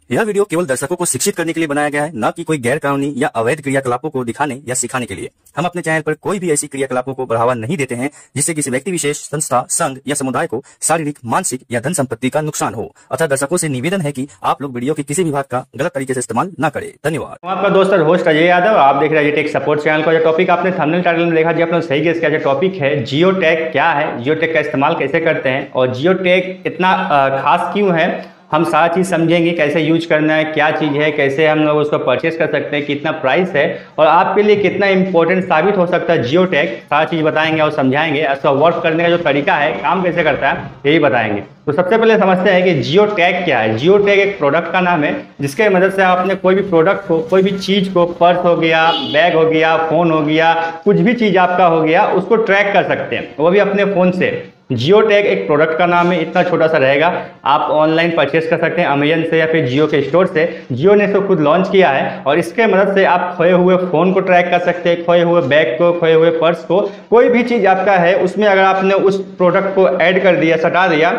यह वीडियो केवल दर्शकों को शिक्षित करने के लिए बनाया गया है, न कि कोई गैर कानूनी या अवैध क्रियाकलापों को दिखाने या सिखाने के लिए। हम अपने चैनल पर कोई भी ऐसी क्रियाकलापों को बढ़ावा नहीं देते हैं जिससे किसी व्यक्ति विशेष, संस्था, संघ या समुदाय को शारीरिक, मानसिक या धन संपत्ति का नुकसान हो। अतः दर्शकों से निवेदन है कि आप लोग वीडियो के किसी भी भाग का गलत तरीके से इस्तेमाल न करें। धन्यवाद। आपका दोस्त और होस्ट अजय यादव, आप देख रहे हैं टेक सपोर्ट चैनल का। जो टॉपिक आपने थंबनेल टाइटल में देखा जी, आपने सही गेस किया। जो टॉपिक है जियो टैग क्या है, जियो टैग का इस्तेमाल कैसे करते हैं और जियो टैग इतना खास क्यों है, हम सारा चीज़ समझेंगे। कैसे यूज करना है, क्या चीज़ है, कैसे हम लोग उसको परचेस कर सकते हैं, कितना प्राइस है और आपके लिए कितना इंपॉर्टेंट साबित हो सकता है जियो टैग। सारा चीज़ बताएंगे और समझाएंगे। इसका वर्क करने का जो तरीका है, काम कैसे करता है, यही बताएंगे। तो सबसे पहले समझते हैं कि जियो टैग क्या है। जियो टैग एक प्रोडक्ट का नाम है जिसके मदद से आपने कोई भी प्रोडक्ट को, कोई भी चीज़ को, पर्स हो गया, बैग हो गया, फ़ोन हो गया, कुछ भी चीज़ आपका हो गया, उसको ट्रैक कर सकते हैं, वो भी अपने फ़ोन से। जियो टैग एक प्रोडक्ट का नाम है, इतना छोटा सा रहेगा। आप ऑनलाइन परचेस कर सकते हैं अमेजन से या फिर जियो के स्टोर से। जियो ने इसको खुद लॉन्च किया है और इसके मदद से आप खोए हुए फ़ोन को ट्रैक कर सकते हैं, खोए हुए बैग को, खोए हुए पर्स को, कोई भी चीज़ आपका है उसमें अगर आपने उस प्रोडक्ट को ऐड कर दिया, सटा दिया,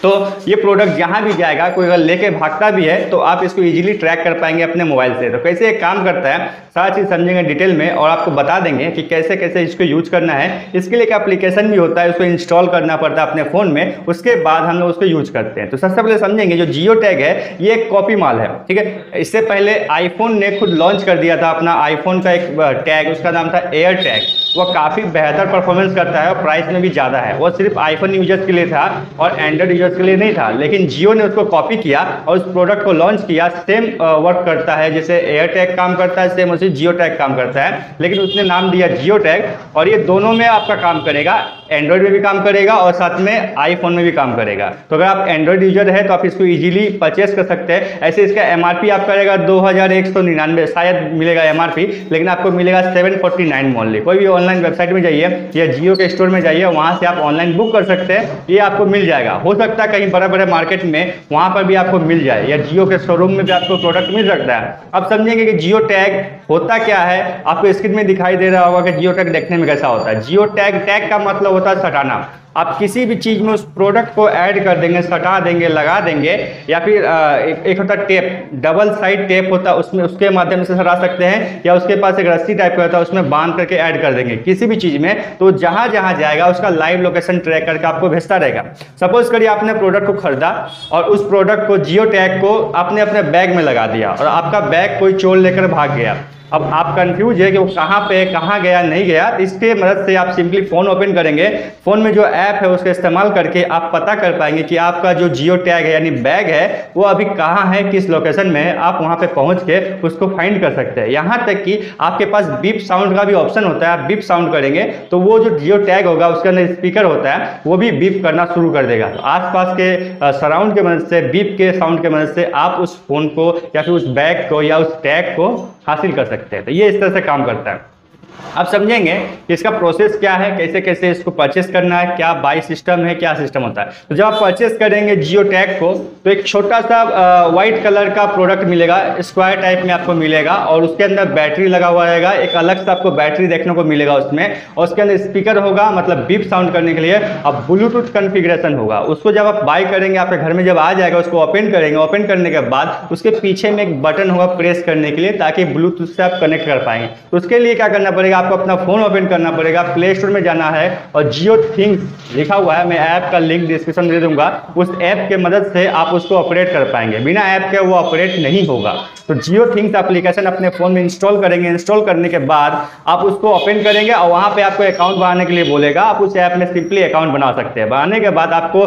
तो ये प्रोडक्ट जहाँ भी जाएगा, कोई अगर लेके भागता भी है तो आप इसको इजीली ट्रैक कर पाएंगे अपने मोबाइल से। तो कैसे ये काम करता है, सारा चीज़ समझेंगे डिटेल में और आपको बता देंगे कि कैसे कैसे इसको यूज करना है। इसके लिए एक एप्लीकेशन भी होता है, उसको इंस्टॉल करना पड़ता है अपने फ़ोन में, उसके बाद हम लोग उसको यूज करते हैं। तो सबसे पहले समझेंगे जो जियो टैग है ये एक कॉपी माल है, ठीक है। इससे पहले आईफोन ने खुद लॉन्च कर दिया था अपना आईफोन का एक टैग, उसका नाम था एयर टैग। वो काफ़ी बेहतर परफॉर्मेंस करता है और प्राइस में भी ज़्यादा है। वो सिर्फ आईफोन यूजर्स के लिए था और एंड्रॉइड यूजर्स के लिए नहीं था, लेकिन जियो ने उसको कॉपी किया और उस प्रोडक्ट को लॉन्च किया। सेम वर्क करता है, जैसे एयर टैग काम करता है सेम उसी जियो टैग काम करता है, लेकिन उसने नाम दिया जियो टैग। और ये दोनों में आपका काम करेगा, एंड्रॉइड में भी काम करेगा और साथ में आईफोन में भी काम करेगा। तो अगर आप एंड्रॉइड यूजर है तो आप इसको इजीली परचेस कर सकते हैं। ऐसे इसका एमआरपी आपका रहेगा 2199 शायद मिलेगा एमआरपी, लेकिन आपको मिलेगा 749 ओनली। कोई भी ऑनलाइन वेबसाइट में जाइए या जियो के स्टोर में जाइए, वहां से आप ऑनलाइन बुक कर सकते हैं, ये आपको मिल जाएगा। हो सकता है कहीं बड़े बड़े मार्केट में वहां पर भी आपको मिल जाए या जियो के शोरूम में भी आपको प्रोडक्ट मिल सकता है। अब समझेंगे कि जियो टैग होता क्या है। आपको स्क्रीन में दिखाई दे रहा होगा कि जियो टैग देखने में कैसा होता है। जियो टैग, टैग का मतलब होता है सटाना। आप किसी भी चीज़ में उस प्रोडक्ट को ऐड कर देंगे, सटा देंगे, लगा देंगे, या फिर एक होता है टेप, डबल साइड टेप होता है, उसमें उसके माध्यम से सटा सकते हैं, या उसके पास एक रस्सी टाइप का होता है, उसमें बांध करके ऐड कर देंगे किसी भी चीज़ में। तो जहाँ जहाँ जाएगा उसका लाइव लोकेशन ट्रैक करके आपको भेजता रहेगा। सपोज करिए आपने प्रोडक्ट को खरीदा और उस प्रोडक्ट को, जियो टैग को आपने अपने बैग में लगा दिया और आपका बैग कोई चोर लेकर भाग गया। अब आप कंफ्यूज है कि वो कहाँ पे, कहाँ गया, नहीं गया। तो इसके मदद से आप सिंपली फ़ोन ओपन करेंगे, फ़ोन में जो ऐप है उसका इस्तेमाल करके आप पता कर पाएंगे कि आपका जो जियो टैग है यानी बैग है वो अभी कहाँ है, किस लोकेशन में है। आप वहाँ पे पहुँच के उसको फाइंड कर सकते हैं। यहाँ तक कि आपके पास बीप साउंड का भी ऑप्शन होता है। आप बीप साउंड करेंगे तो वो जो जियो टैग होगा उसके अंदर स्पीकर होता है, वो भी बीप करना शुरू कर देगा। तो आसपास के सराउंड के मदद से, बीप के साउंड के मदद से आप उस फोन को या फिर उस बैग को या उस टैग को हासिल कर सकते हैं। तो ये इस तरह से काम करता है। अब समझेंगे कि इसका प्रोसेस क्या है, कैसे कैसे इसको परचेस करना है, क्या बाई सिस्टम है, क्या सिस्टम होता है। तो जब आप परचेस करेंगे जियो टैग को तो एक छोटा सा व्हाइट कलर का प्रोडक्ट मिलेगा, स्क्वायर टाइप में आपको मिलेगा और उसके अंदर बैटरी लगा हुआ रहेगा। एक अलग सा आपको बैटरी देखने को मिलेगा उसमें, और उसके अंदर स्पीकर होगा, मतलब बीप साउंड करने के लिए। अब ब्लूटूथ कॉन्फ़िगरेशन होगा। उसको जब आप बाय करेंगे, आपके घर में जब आ जाएगा, उसको ओपन करेंगे। ओपन करने के बाद उसके पीछे में एक बटन होगा प्रेस करने के लिए, ताकि ब्लूटूथ से आप कनेक्ट कर पाएंगे। तो उसके लिए क्या करना पड़ेगा, आपको अपना फोन ओपन करना पड़ेगा, प्ले स्टोर में जाना है और जियो थिंग्स लिखा हुआ है, मैं ऐप का लिंक डिस्क्रिप्शन में दे दूंगा। उस ऐप के मदद से आप उसको ऑपरेट कर पाएंगे। बिना ऐप के वो ऑपरेट नहीं होगा। तो जियो थिंग्स एप्लीकेशन अपने फोन में इंस्टॉल करेंगे। इंस्टॉल करने के बाद आप उसको ओपन करेंगे और वहां पे आपको अकाउंट बनाने के लिए बोलेगा। आप उस ऐप में सिंपली अकाउंट बना सकते हैं। बनाने के बाद आपको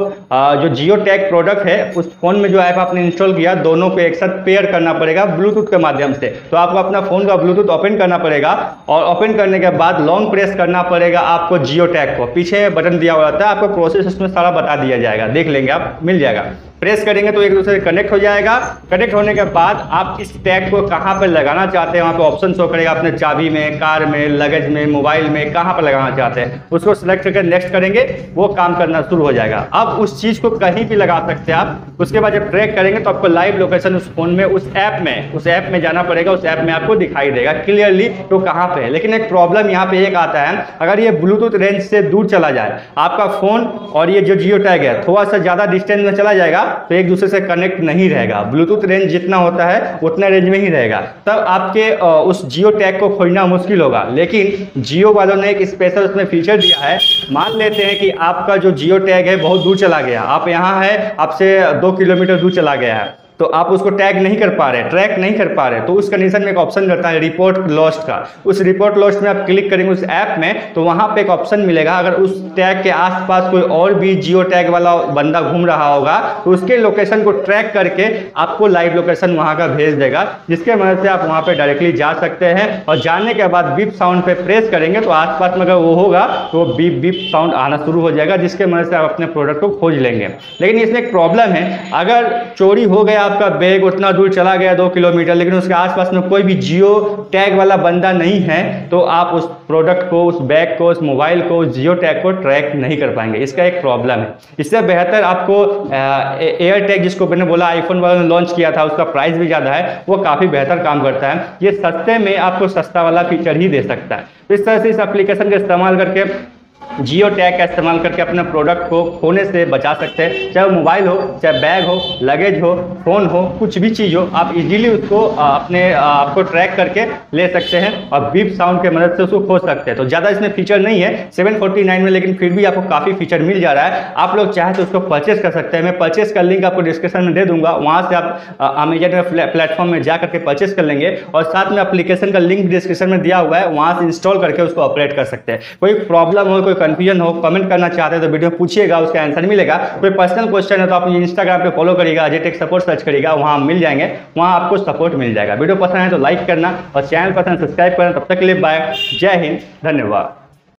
जो जियो टैग प्रोडक्ट है, उस फोन में जो ऐप आपने इंस्टॉल किया, दोनों को एक साथ पेयर करना पड़ेगा ब्लूटूथ के माध्यम से। तो आपको अपना फोन का ब्लूटूथ ओपन करना पड़ेगा और ओपन करने के बाद लॉन्ग प्रेस करना पड़ेगा आपको जियो टैग को। पीछे बटन दिया हुआ रहता है, आपको प्रोसेस उसमें सारा बता दिया जाएगा, देख लेंगे आप, मिल जाएगा। प्रेस करेंगे तो एक दूसरे से कनेक्ट हो जाएगा। कनेक्ट होने के बाद आप इस टैग को कहाँ पर लगाना चाहते हैं, वहाँ पे ऑप्शन शो करेगा, अपने चाबी में, कार में, लगेज में, मोबाइल में, कहाँ पर लगाना चाहते हैं उसको सिलेक्ट करके नेक्स्ट करेंगे, वो काम करना शुरू हो जाएगा। अब उस चीज़ को कहीं भी लगा सकते हैं आप। उसके बाद जब ट्रैक करेंगे तो आपको लाइव लोकेशन उस फोन में, उस ऐप में जाना पड़ेगा। उस ऐप में आपको दिखाई देगा क्लियरली तो कहाँ पे है। लेकिन एक प्रॉब्लम यहाँ पे एक आता है, अगर ये ब्लूटूथ रेंज से दूर चला जाए, आपका फोन और ये जो जियो टैग है थोड़ा सा ज़्यादा डिस्टेंस में चला जाएगा, तो एक दूसरे से कनेक्ट नहीं रहेगा। ब्लूटूथ रेंज जितना होता है उतना रेंज में ही रहेगा, तब आपके उस जियो टैग को खोजना मुश्किल होगा। लेकिन जियो वालों ने एक स्पेशल उसमें फीचर दिया है। मान लेते हैं कि आपका जो जियो टैग है बहुत दूर चला गया, आप यहाँ है, आपसे 2 किलोमीटर दूर चला गया है, तो आप उसको टैग नहीं कर पा रहे, ट्रैक नहीं कर पा रहे, तो उस कंडीशन में एक ऑप्शन रहता है रिपोर्ट लॉस्ट का। उस रिपोर्ट लॉस्ट में आप क्लिक करेंगे उस ऐप में, तो वहां पे एक ऑप्शन मिलेगा, अगर उस टैग के आसपास कोई और भी जियो टैग वाला बंदा घूम रहा होगा तो उसके लोकेशन को ट्रैक करके आपको लाइव लोकेशन वहां का भेज देगा, जिसके मदद से आप वहां पे डायरेक्टली जा सकते हैं। और जाने के बाद बीप साउंड पे प्रेस करेंगे तो आसपास में अगर वो होगा तो बीप बीप साउंड आना शुरू हो जाएगा, जिसके मदद से आप अपने प्रोडक्ट को खोज लेंगे। लेकिन इसमें एक प्रॉब्लम है, अगर चोरी हो गया आपका बैग, उतना दूर चला गया 2 किलोमीटर, लेकिन उसके आसपास में कोई भी जियो टैग वाला बंदा नहीं है, तो आप उस प्रोडक्ट को, उस बैग को, उस मोबाइल को, उस जियो टैग को ट्रैक नहीं कर पाएंगे। इसका एक प्रॉब्लम है। इससे बेहतर आपको एयर टैग, जिसको मैंने बोला आईफोन वाला ने लॉन्च किया था, उसका प्राइस भी ज़्यादा है, वो काफ़ी बेहतर काम करता है। ये सस्ते में आपको सस्ता वाला फीचर ही दे सकता है। इस तरह से इस एप्लीकेशन का इस्तेमाल करके, जियो टैग का इस्तेमाल करके अपने प्रोडक्ट को खोने से बचा सकते हैं। चाहे वो मोबाइल हो, चाहे बैग हो, लगेज हो, फोन हो, कुछ भी चीज़ हो, आप इजीली उसको आपको ट्रैक करके ले सकते हैं और बीप साउंड के मदद से उसको खोज सकते हैं। तो ज़्यादा इसमें फीचर नहीं है 749 में, लेकिन फिर भी आपको काफ़ी फीचर मिल जा रहा है। आप लोग चाहे तो उसको परचेस कर सकते हैं। मैं परचेस का लिंक आपको डिस्क्रिप्शन में दे दूंगा, वहाँ से आप अमेजन में प्लेटफॉर्म में जा करके परचेस कर लेंगे, और साथ में एप्लीकेशन का लिंक डिस्क्रिप्शन में दिया हुआ है, वहाँ से इंस्टॉल करके उसको ऑपरेट कर सकते हैं। कोई प्रॉब्लम हो, कोई कंफ्यूजन हो, कमेंट करना चाहते हैं तो वीडियो पूछिएगा, उसका आंसर मिलेगा। कोई पर्सनल क्वेश्चन है तो आप इंस्टाग्राम पे फॉलो करिएगा, अजय टेक सपोर्ट सर्च करिएगा, वहां मिल जाएंगे, वहां आपको सपोर्ट मिल जाएगा। वीडियो पसंद है तो लाइक करना और चैनल पसंद सब्सक्राइब करना। तब तक के लिए बाय, जय हिंद, धन्यवाद।